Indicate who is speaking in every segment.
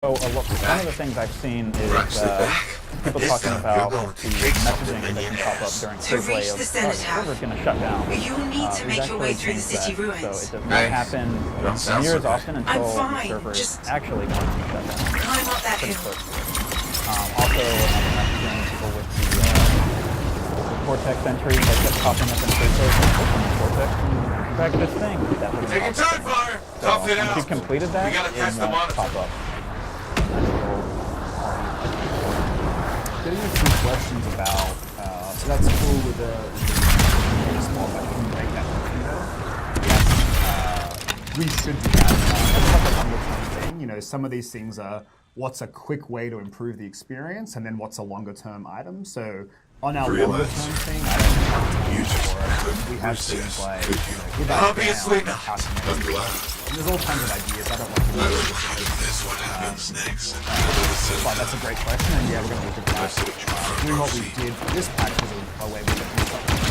Speaker 1: So one of the things I've seen is people talking about the messaging that can pop up during freeplay of the server's going to shut down.
Speaker 2: You'll need to make your way through the city ruins.
Speaker 1: So it does not happen near as often until the server is actually going to be shut down.
Speaker 2: Climb up that hill.
Speaker 1: Also, messaging people with the Cortex entries that kept popping up in freeplay from the Cortex. In fact, this thing that was
Speaker 3: taking time, fire. Tough it out.
Speaker 1: If you completed that,
Speaker 3: we gotta test
Speaker 1: it won't pop up.
Speaker 4: Getting a few questions about, so that's cool with the small, but can you make that working better? Yes, we should do that. That's like a longer term thing. You know, some of these things are what's a quick way to improve the experience, and then what's a longer term item. So on our longer term thing, I don't know for it. We have things like,
Speaker 3: obviously not. I'm glad.
Speaker 4: There's all kinds of ideas. I don't want to
Speaker 3: I don't know how this what happens next.
Speaker 4: But that's a great question, and yeah, we're going to look at that. Doing what we did for this patch was a way we could do something.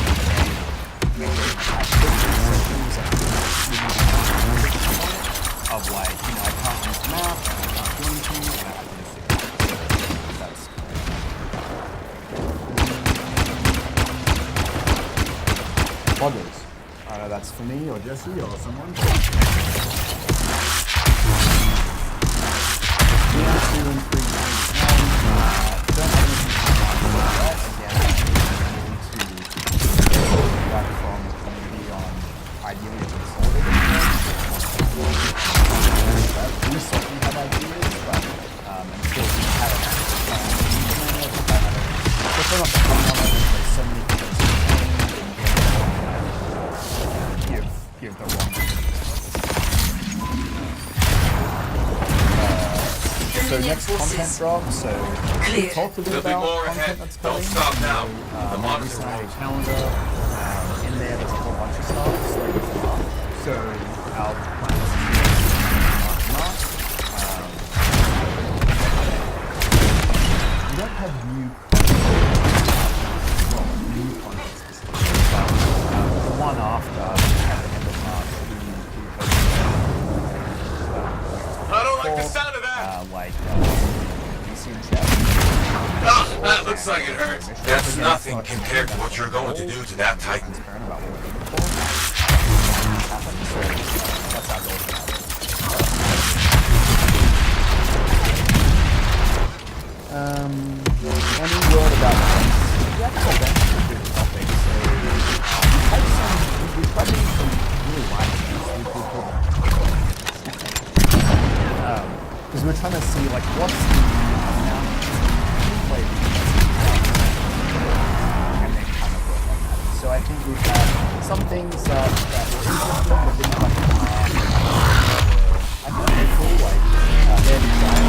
Speaker 4: Of like, you know, I can't use the map, I can't do anything, and I have to just figure that's great. Buggers. I don't know, that's for me or Jesse or someone. So next content drop, so we talked a bit about content that's coming.
Speaker 3: Don't stop now. The
Speaker 4: monitor calendar, in there there's a whole bunch of stuff slated for March. So our plan is to March. We don't have new content specifically, but the one after at the end of March,
Speaker 3: I don't like the sound of that. That looks like it hurts. That's nothing compared to what you're going to do to that Titan.
Speaker 4: Any word about we tried to do some really wide because we're trying to see like what's the amount of play and then kind of work on that. So I think we've got some things that were interesting but didn't quite I think they're cool, like their design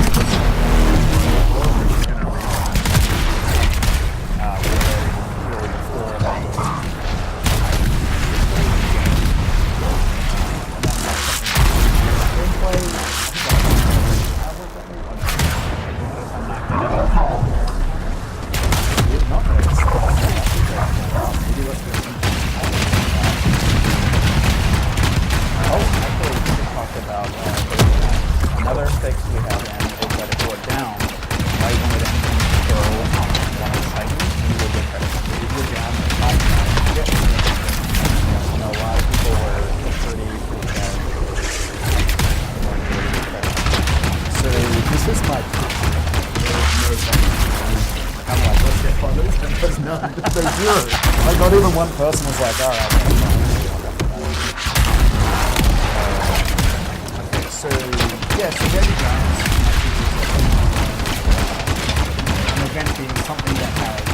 Speaker 4: is just like not even one person was like, all right. Okay, so yeah, so Debbie Jones an event being something that has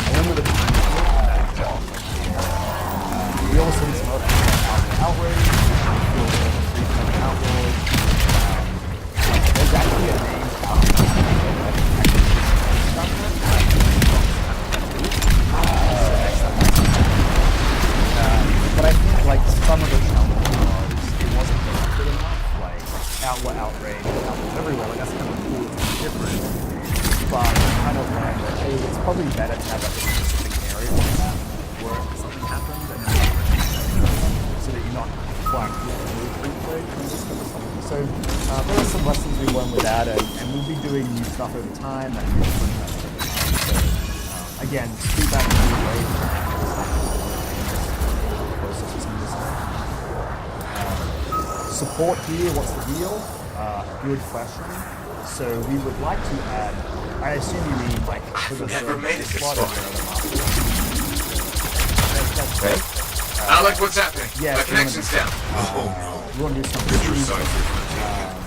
Speaker 4: a limited time we also need some other outrage, there's actually a name but I think like some of the challenges it wasn't good enough, like outlet outrage, outlets everywhere, like that's kind of cool, it's different. But kind of learned that hey, it's probably better to have like a specific area on that where something happens and so that you're not flying through the free play. So there were some lessons we learned with that and we doing new stuff over time and new stuff over time. So again, feedback is a way processes and design. Support here, what's the deal? Good question. So we would like to add, I assume you mean like for the
Speaker 3: Never made it this
Speaker 4: slot
Speaker 3: far.
Speaker 4: of where the Masterworks.
Speaker 3: Hey, Alec, what's happening?
Speaker 4: Yeah,
Speaker 3: My connection's down.
Speaker 4: You want to do something
Speaker 5: Your
Speaker 4: really
Speaker 5: side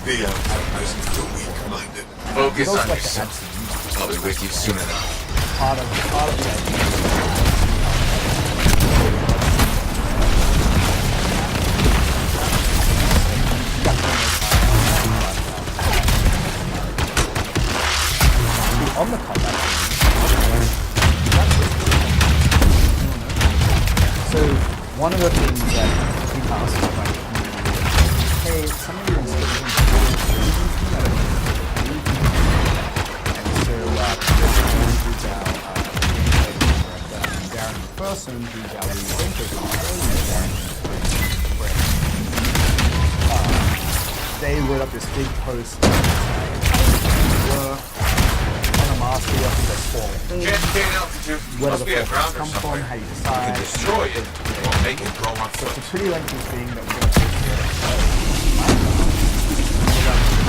Speaker 5: the outsiders feel weak-minded.
Speaker 3: Focus
Speaker 4: also
Speaker 3: on
Speaker 4: like to add
Speaker 3: yourself.
Speaker 4: some
Speaker 3: I'll be with you soon enough.
Speaker 4: part of the idea. On the combat. So one of the things that we asked about the community is, hey, some of your instructions and so this is our Darren McPherson, who's our they wrote up this big post Masterworks is a small thing.
Speaker 3: Can't gain altitude.
Speaker 4: Where
Speaker 3: Must
Speaker 4: the
Speaker 3: be a
Speaker 4: forces
Speaker 3: grounder
Speaker 4: come from,
Speaker 3: somewhere.
Speaker 4: how you
Speaker 3: You
Speaker 4: decide.
Speaker 3: can destroy it, or make it go on
Speaker 4: So it's a
Speaker 3: foot.
Speaker 4: pretty lengthy thing that we're going to take here.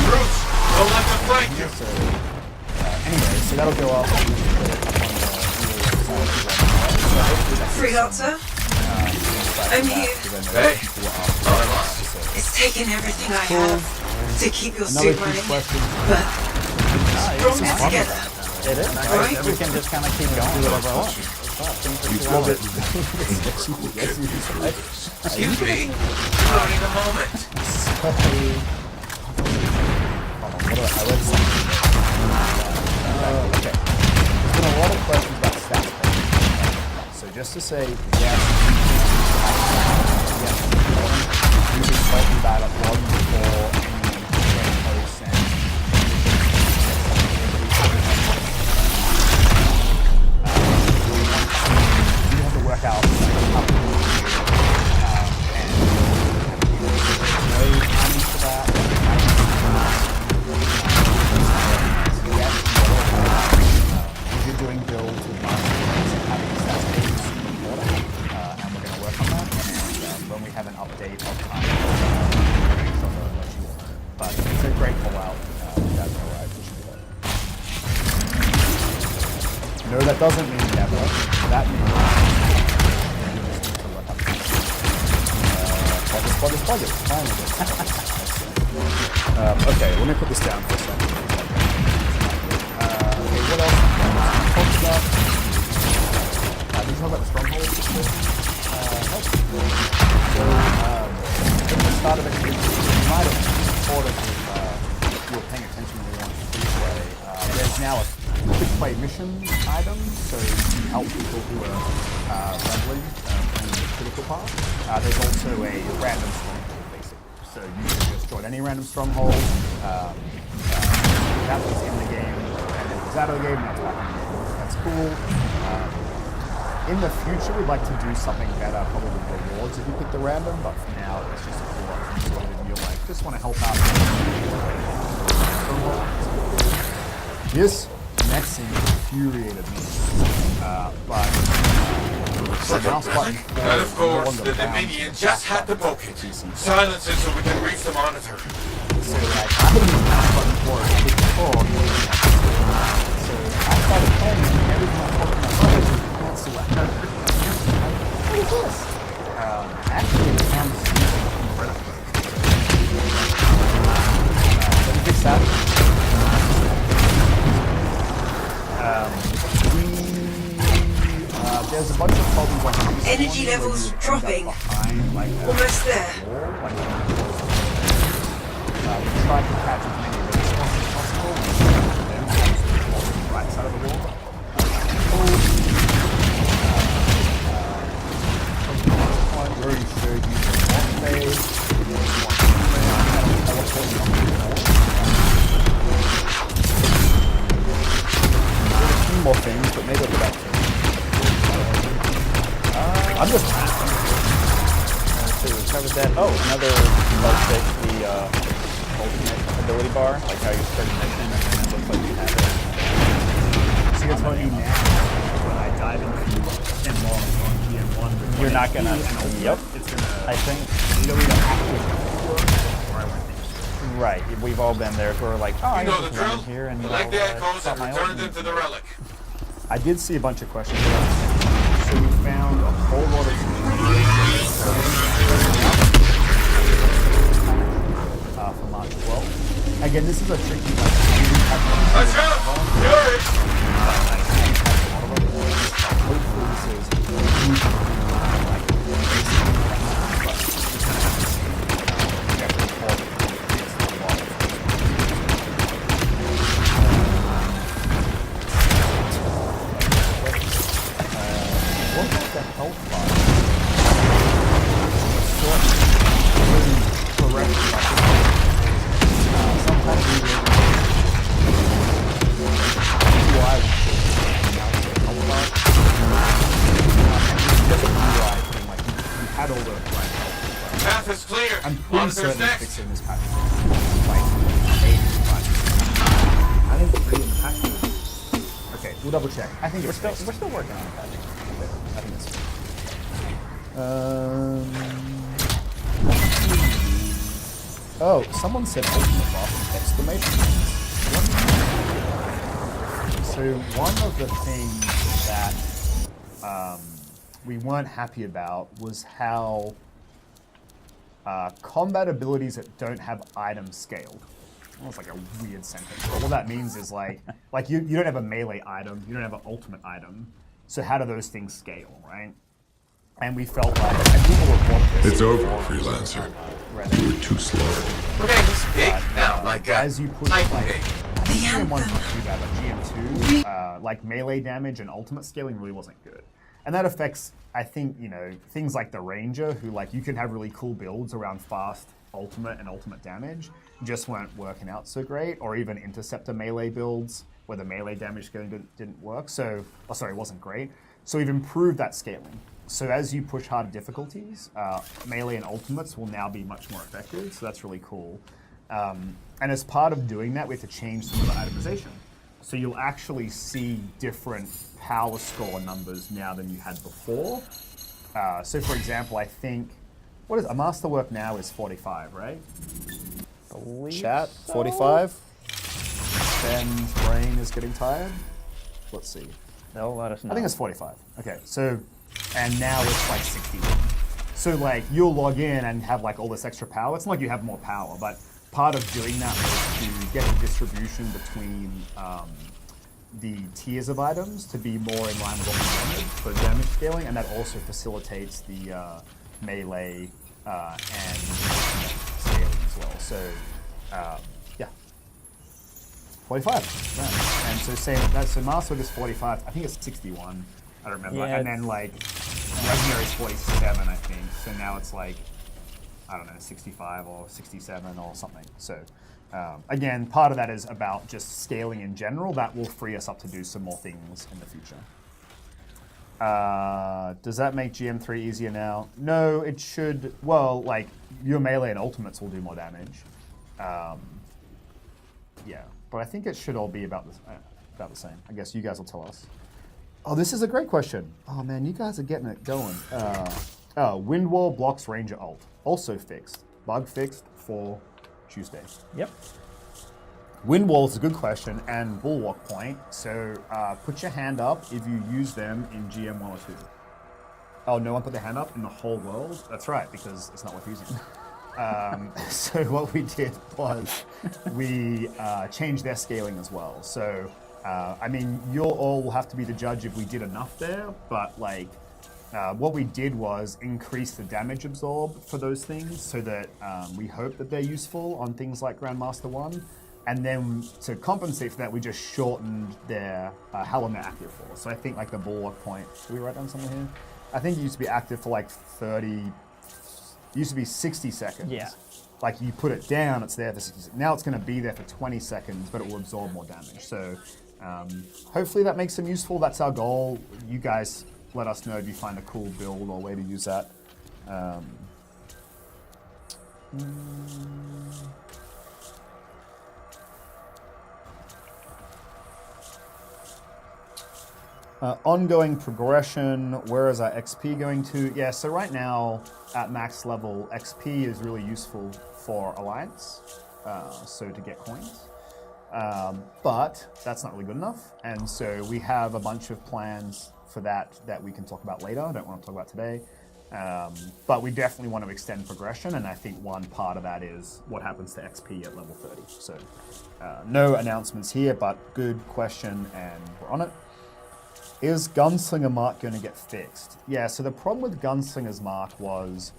Speaker 3: Bruce, don't let them flank you.
Speaker 4: So anyway, so that'll go up. And we can put it up on the website as well.
Speaker 2: Freelancer, I'm here.
Speaker 3: Hey, oh, I lost you.
Speaker 2: It's taken everything I have to keep your
Speaker 4: Another
Speaker 2: suit
Speaker 4: huge
Speaker 2: running,
Speaker 4: question.
Speaker 2: but
Speaker 1: It's
Speaker 2: stronger
Speaker 1: fun.
Speaker 2: together.
Speaker 1: It is.
Speaker 2: Right?
Speaker 1: We can just kind of keep going, do whatever I want.
Speaker 4: Love it.
Speaker 3: Excuse me. Loading a moment.
Speaker 4: Okay. There's been a lot of questions about stats. So just to say, yes. We've been talking about it long before any posts and we have to work out how to no timing for that. You're doing builds with Masterworks and having stats pages in order, and we're going to work on that. And when we have an update of time, but it's a great call out. That's all right. We should do that. No, that doesn't mean never. That means you just need to work up. Plug it. Finally. Okay, let me put this down for a second. Okay, what else? Talk about. Did you talk about the stronghold situation? Nope. So, at the start of it, you might have thought of if you were paying attention when we wanted to play. There's now a quick play mission item, so you help people who are leveling in the critical part. There's also a random stronghold, basically. So you can just join any random stronghold. That was in the game, and it was out of the game, now it's back in the game. That's cool. In the future, we'd like to do something better, probably with rewards if you pick the random, but for now, it's just a cool option. So if you're like, just want to help out. This next scene infuriated me, but the mouse button
Speaker 3: And of course, the Dominion just had the bucket. Silence it so we can reach the monitor.
Speaker 4: So like, I didn't use the mouse button for it before. So I started playing and every time I talked to my brother, he can't see what what is this? Actually, it sounds incredible. Let me fix that. There's a bunch of problems like this.
Speaker 2: Energy levels dropping.
Speaker 4: Behind, like,
Speaker 2: Almost there.
Speaker 4: We tried to catch as many responses as possible and then right side of the wall. We already showed you the one phase. There's a few more things, but maybe I'll go back to it. I'm just
Speaker 1: So we covered that. Oh, another bug fix, the ultimate ability bar, like how you start a mission and then it looks
Speaker 4: tell you now, when I dive into 10 logs on GM1, with
Speaker 1: You're not
Speaker 4: 1
Speaker 1: gonna.
Speaker 4: and ultimate,
Speaker 1: Yep.
Speaker 4: it's gonna
Speaker 1: I think.
Speaker 4: either actually work or I won't think.
Speaker 1: Right. We've all been there. Where we're like, oh, I
Speaker 3: You
Speaker 1: can
Speaker 3: know the
Speaker 1: just run in
Speaker 3: drill.
Speaker 1: here and
Speaker 3: Collect the echoes
Speaker 1: stop
Speaker 3: and
Speaker 1: my
Speaker 3: return
Speaker 1: own.
Speaker 3: them to the relic.
Speaker 4: I did see a bunch of questions about this. So we found a whole lot of for March 12th. Again, this is a tricky one.
Speaker 3: Let's go! Yuri!
Speaker 4: Hopefully what about the health bar? Correct. Sometimes we UI health bar. Just UI thing, like you had all the right health.
Speaker 3: Path is clear.
Speaker 4: I'm pretty
Speaker 3: Monsters
Speaker 4: certain it's
Speaker 3: next.
Speaker 4: fixing this pattern. Like 80, I think 3 in the pattern. Okay, we'll double check. I think
Speaker 1: We're
Speaker 4: it's
Speaker 1: still
Speaker 4: fixed.
Speaker 1: we're still working on it.
Speaker 4: I think it's fixed. Oh, someone said ultimate buff! Exclamation points. So one of the things that we weren't happy about was how combat abilities that don't have item scaled. Almost like a weird sentence. But what that means is like you don't have a melee item, you don't have an ultimate item. So how do those things scale, right? And we felt like, and people report this.
Speaker 5: It's over, freelancer. You were too slow.
Speaker 3: We're getting this big now, like
Speaker 4: as you push
Speaker 3: like
Speaker 4: like
Speaker 3: big.
Speaker 4: GM1's not too bad, but GM2, like melee damage and ultimate scaling really wasn't good. And that affects, I think, things like the Ranger, who like you can have really cool builds around fast ultimate and ultimate damage, just weren't working out so great, or even interceptor melee builds where the melee damage scaling didn't work. So, wasn't great. So we've improved that scaling. So as you push harder difficulties, melee and ultimates will now be much more effective. So that's really cool. And as part of doing that, we have to change some of the itemization. So you'll actually see different power score numbers now than you had before. So for example, I think, what is a masterwork now is 45, right? Chat, 45. Ben's brain is getting tired. Let's see.
Speaker 1: They'll let us know.
Speaker 4: I think it's 45. Okay, so, and now it's like 61. So like, you'll log in and have like all this extra power. It's not like you have more power, but part of doing that was to get the distribution between the tiers of items to be more in line with what we wanted for damage scaling, and that also facilitates the melee and scaling as well. So, yeah. 45. Right. And so so Masterwork is 45. I think it's 61. I don't remember.
Speaker 1: Yeah,
Speaker 4: and then like Legendary is 47, I think. So now it's like, I don't know, 65 or 67 or something. So again, part of that is about just scaling in general. That will free us up to do some more things in the future. Does that make GM3 easier now? No, it should. Well, like your melee and ultimates will do more damage. Yeah, but I think it should all be about the same. I guess you guys will tell us. Oh, this is a great question. Oh man, you guys are getting it going. Wind wall blocks Ranger ult. Also fixed. Bug fixed for Tuesday.
Speaker 1: Yep.
Speaker 4: Wind wall is a good question, and bulwark point. So put your hand up if you use them in GM1 or 2. Oh, no one put their hand up in the whole world? That's right, because it's not worth using. So what we did was we changed their scaling as well. So, I mean, you all will have to be the judge if we did enough there, but like, what we did was increase the damage absorb for those things so that we hope that they're useful on things like Grandmaster 1. And then to compensate for that, we just shortened their how long they're active for. So I think like the bulwark point, did we write down somewhere here? I think it used to be active for like 30, it used to be 60 seconds.
Speaker 1: Yeah.
Speaker 4: Like you put it down, it's there for 60 seconds. Now it's going to be there for 20 seconds, but it will absorb more damage. So hopefully that makes them useful. That's our goal. You guys let us know if you find a cool build or way to use that. Ongoing progression, where is our XP going to? Yeah, so right now, at max level, XP is really useful for Alliance, so to get coins. But that's not really good enough, and so we have a bunch of plans for that we can talk about later. I don't want to talk about today. But we definitely want to extend progression, and I think one part of that is what happens to XP at level 30. So no announcements here, but good question, and we're on it. Is Gunslinger Mark going to get fixed? Yeah, so the problem with Gunslinger's Mark was,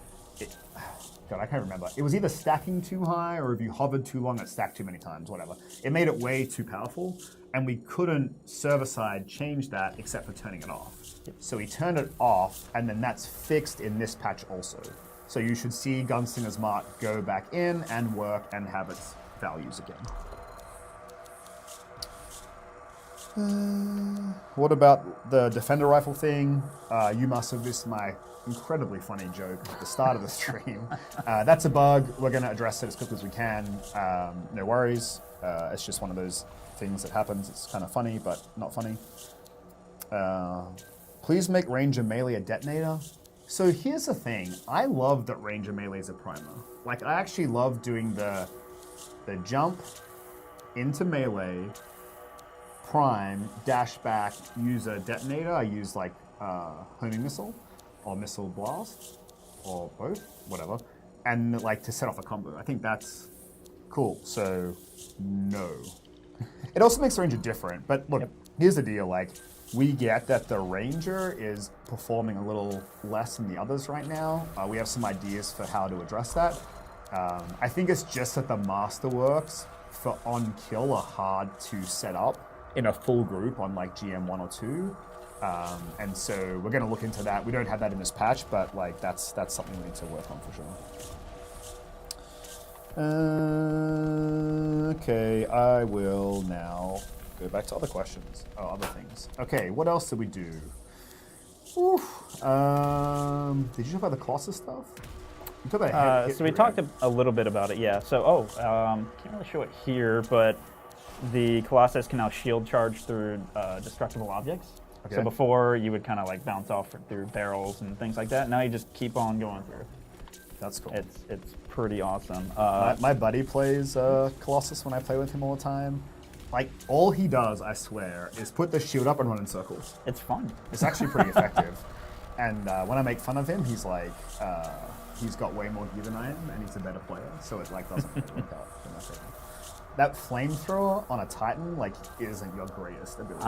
Speaker 4: God, I can't remember. It was either stacking too high, or if you hovered too long, it stacked too many times, whatever. It made it way too powerful, and we couldn't server-side change that except for turning it off. So we turned it off, and then that's fixed in this patch also. So you should see Gunslinger's Mark go back in and work and have its values again. What about the Defender Rifle thing? You must have missed my incredibly funny joke at the start of the stream. That's a bug. We're going to address it as quickly as we can. No worries. It's just one of those things that happens. It's kind of funny, but not funny. Please make Ranger Melee a detonator. So here's the thing. I love that Ranger Melee is a primer. Like, I actually love doing the jump into melee, prime, dash back, use a detonator. I use like homing missile or missile blast or both, whatever, and like to set off a combo. I think that's cool. So no. It also makes the Ranger different, but look, here's the deal. Like, we get that the Ranger is performing a little less than the others right now. We have some ideas for how to address that. I think it's just that the Masterworks for on kill are hard to set up in a full group on like GM 1 or 2. And so we're going to look into that. We don't have that in this patch, but like that's something we need to work on for sure. Okay, I will now go back to other questions, or other things. Okay, what else did we do? Oof. Did you talk about the Colossus stuff? You talked about
Speaker 1: so we talked a little bit about it, yeah. So, can't really show it here, but the Colossus can now shield charge through destructible objects. Okay. So before, you would kind of like bounce off through barrels and things like that. Now you just keep on going through.
Speaker 4: That's cool.
Speaker 1: It's pretty awesome.
Speaker 4: My buddy plays Colossus when I play with him all the time. Like, all he does, I swear, is put the shield up and run in circles.
Speaker 1: It's fun.
Speaker 4: It's actually pretty effective. And when I make fun of him, he's like, he's got way more gear than I am, and he's a better player, so it like doesn't really work out for my favor. That flamethrower on a Titan, like, isn't your greatest ability.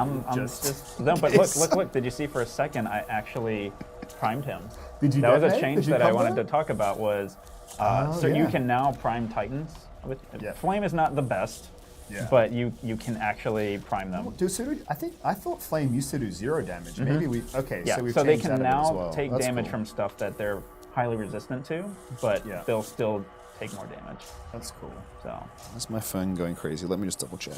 Speaker 1: No, but look, did you see for a second, I actually primed him.
Speaker 4: Did you?
Speaker 1: That was a change that I wanted to talk about was, you can now prime Titans. Flame is not the best, but you can actually prime them.
Speaker 4: I thought Flame used to do 0 damage.
Speaker 1: Mm-hmm.
Speaker 4: Maybe
Speaker 1: so they can now take damage from stuff that they're highly resistant to, but they'll still take more damage.
Speaker 4: That's cool.
Speaker 1: So
Speaker 4: that's my phone going crazy. Let me just double check.